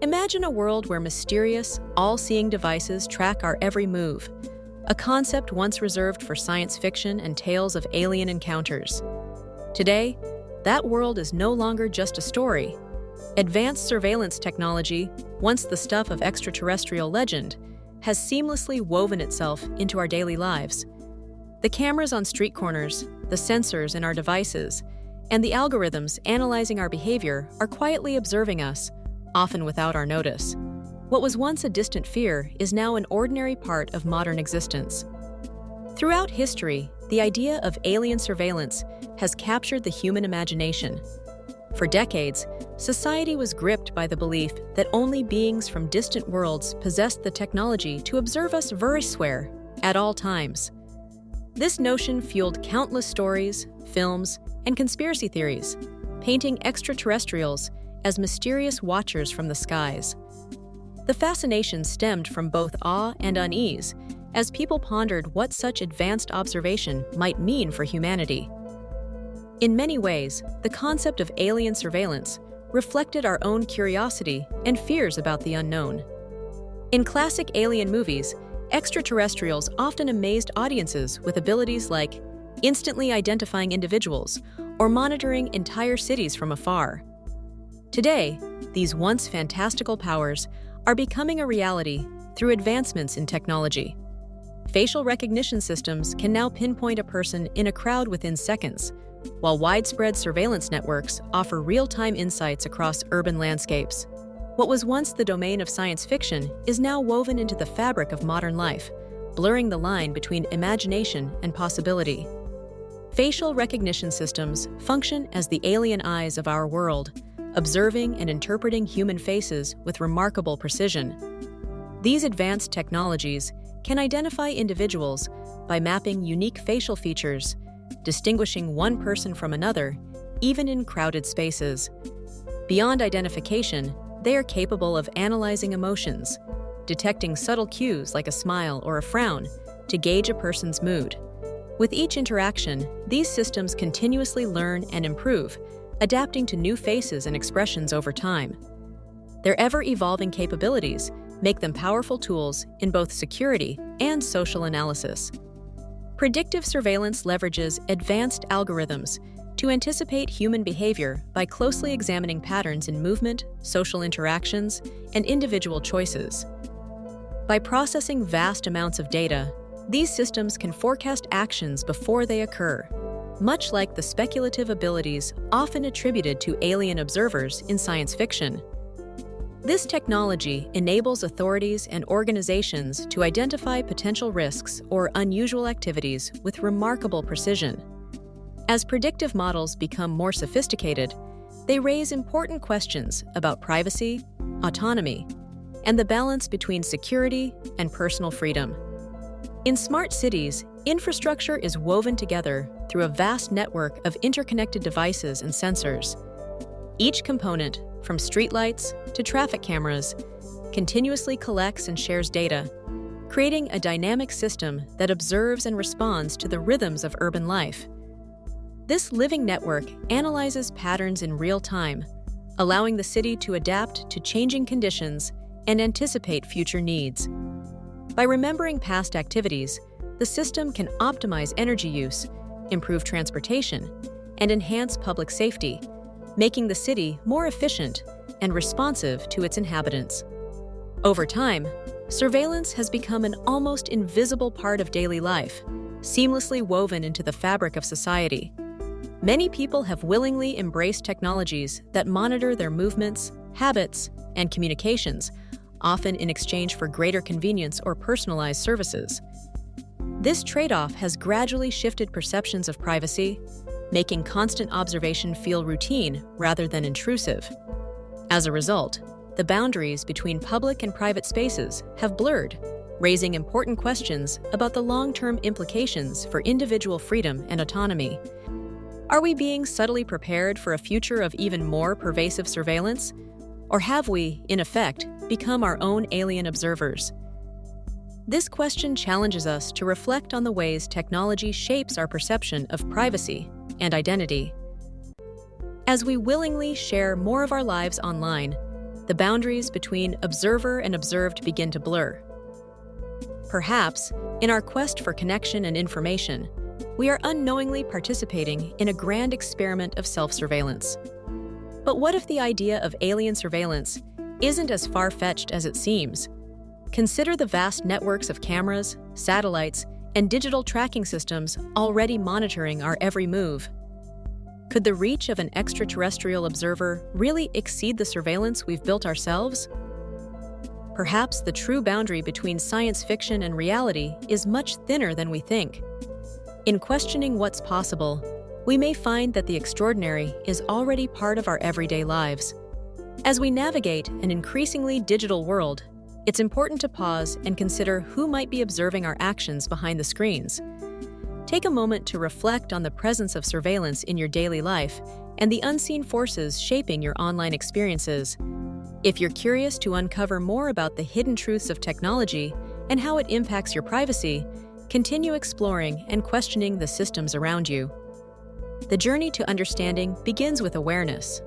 Imagine a world where mysterious, all-seeing devices track our every move, a concept once reserved for science fiction and tales of alien encounters. Today, that world is no longer just a story. Advanced surveillance technology, once the stuff of extraterrestrial legend, has seamlessly woven itself into our daily lives. The cameras on street corners, the sensors in our devices, and the algorithms analyzing our behavior are quietly observing us, often without our notice. What was once a distant fear is now an ordinary part of modern existence. Throughout history, the idea of alien surveillance has captured the human imagination. For decades, society was gripped by the belief that only beings from distant worlds possessed the technology to observe us verisware at all times. This notion fueled countless stories, films, and conspiracy theories, painting extraterrestrials as mysterious watchers from the skies. The fascination stemmed from both awe and unease as people pondered what such advanced observation might mean for humanity. In many ways, the concept of alien surveillance reflected our own curiosity and fears about the unknown. In classic alien movies, extraterrestrials often amazed audiences with abilities like instantly identifying individuals or monitoring entire cities from afar. Today, these once fantastical powers are becoming a reality through advancements in technology. Facial recognition systems can now pinpoint a person in a crowd within seconds, while widespread surveillance networks offer real-time insights across urban landscapes. What was once the domain of science fiction is now woven into the fabric of modern life, blurring the line between imagination and possibility. Facial recognition systems function as the alien eyes of our world, observing and interpreting human faces with remarkable precision. These advanced technologies can identify individuals by mapping unique facial features, distinguishing one person from another, even in crowded spaces. Beyond identification, they are capable of analyzing emotions, detecting subtle cues like a smile or a frown to gauge a person's mood. With each interaction, these systems continuously learn and improve, adapting to new faces and expressions over time. Their ever-evolving capabilities make them powerful tools in both security and social analysis. Predictive surveillance leverages advanced algorithms to anticipate human behavior by closely examining patterns in movement, social interactions, and individual choices. By processing vast amounts of data, these systems can forecast actions before they occur, much like the speculative abilities often attributed to alien observers in science fiction. This technology enables authorities and organizations to identify potential risks or unusual activities with remarkable precision. As predictive models become more sophisticated, they raise important questions about privacy, autonomy, and the balance between security and personal freedom. In smart cities, infrastructure is woven together through a vast network of interconnected devices and sensors. Each component, from streetlights to traffic cameras, continuously collects and shares data, creating a dynamic system that observes and responds to the rhythms of urban life. This living network analyzes patterns in real time, allowing the city to adapt to changing conditions and anticipate future needs. By remembering past activities, the system can optimize energy use, improve transportation, and enhance public safety, making the city more efficient and responsive to its inhabitants. Over time, surveillance has become an almost invisible part of daily life, seamlessly woven into the fabric of society. Many people have willingly embraced technologies that monitor their movements, habits, and communications, often in exchange for greater convenience or personalized services. This trade-off has gradually shifted perceptions of privacy, making constant observation feel routine rather than intrusive. As a result, the boundaries between public and private spaces have blurred, raising important questions about the long-term implications for individual freedom and autonomy. Are we being subtly prepared for a future of even more pervasive surveillance? Or have we, in effect, become our own alien observers? This question challenges us to reflect on the ways technology shapes our perception of privacy and identity. As we willingly share more of our lives online, the boundaries between observer and observed begin to blur. Perhaps, in our quest for connection and information, we are unknowingly participating in a grand experiment of self-surveillance. But what if the idea of alien surveillance isn't as far-fetched as it seems? Consider the vast networks of cameras, satellites, and digital tracking systems already monitoring our every move. Could the reach of an extraterrestrial observer really exceed the surveillance we've built ourselves? Perhaps the true boundary between science fiction and reality is much thinner than we think. In questioning what's possible, we may find that the extraordinary is already part of our everyday lives. As we navigate an increasingly digital world, it's important to pause and consider who might be observing our actions behind the screens. Take a moment to reflect on the presence of surveillance in your daily life and the unseen forces shaping your online experiences. If you're curious to uncover more about the hidden truths of technology and how it impacts your privacy, continue exploring and questioning the systems around you. The journey to understanding begins with awareness.